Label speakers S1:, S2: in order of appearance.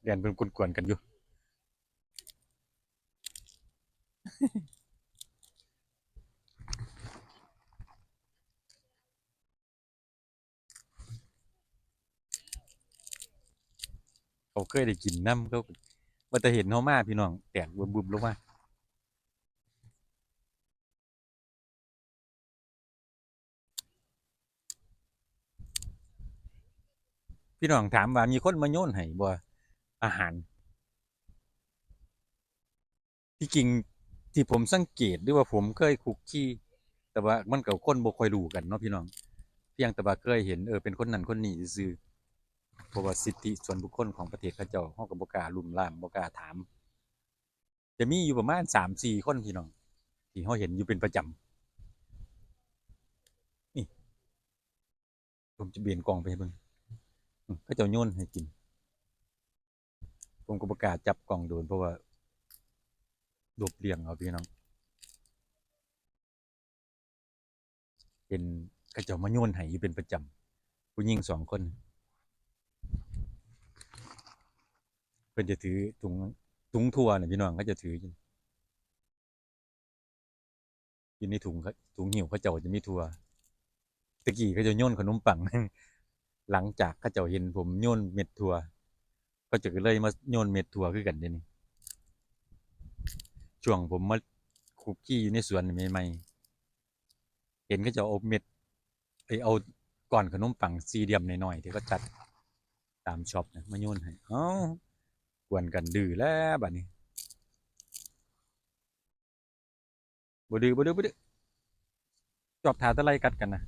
S1: เรียนเป็นกวนๆกันอยู่เขาเคยได้กินน้ำเขาว่าแต่เห็นเขามาพี่น้องแตกบึมๆลงมาพี่น้องถามว่ามีคนมาโยนให้บ่อาหารที่จริงที่ผมสังเกตหรือว่าผมเคยคุกคีแต่ว่ามันกับคนบ่ค่อยรู้กันเนาะพี่น้องเพียงแต่ว่าเคยเห็นเป็นคนนั้นคนนี้ซื่อเพราะว่าสิทธิส่วนบุคคลของประเทศเขาเจ้าเฮาก็บ่กล้าลุ่มล่ามบ่กล้าถามจะมีอยู่ประมาณ3-4คนพี่น้องที่เฮาเห็นอยู่เป็นประจำนี่ผมจะเบี่ยนกล้องไปให้เบิ่งเขาเจ้าโยนให้กินผมก็บ่กล้าจับกล้องโดนเพราะว่าหลบเลี่ยงเอาพี่น้องเป็นเขาเจ้ามาโยนให้อยู่เป็นประจำผู้หญิง2 คนเพิ่นจะถือถุงทั่วน่ะพี่น้องเขาจะถืออยู่ในถุงหิ้วเขาเจ้าจะมีทั่วตะกี้เขาจะโยนขนมปังหลังจากเขาเจ้าเห็นผมโยนเม็ดถั่วก็จะเลยมาโยนเม็ดถั่วคือกันเดี๋ยวนี้ช่วงผมมาคุกกี้อยู่ในสวนใหม่ๆเห็นเขาจะเอาเม็ดเอาก้อนขนมปังสี่เหลี่ยมหน่อยๆที่เขาจัดตามช็อปนะมาโยนให้กวนกันดื้อแล้วบัดนี้บ่ดื้อบ่ดื้อบ่ดื้อจอบทาตะไลกัดกันนะ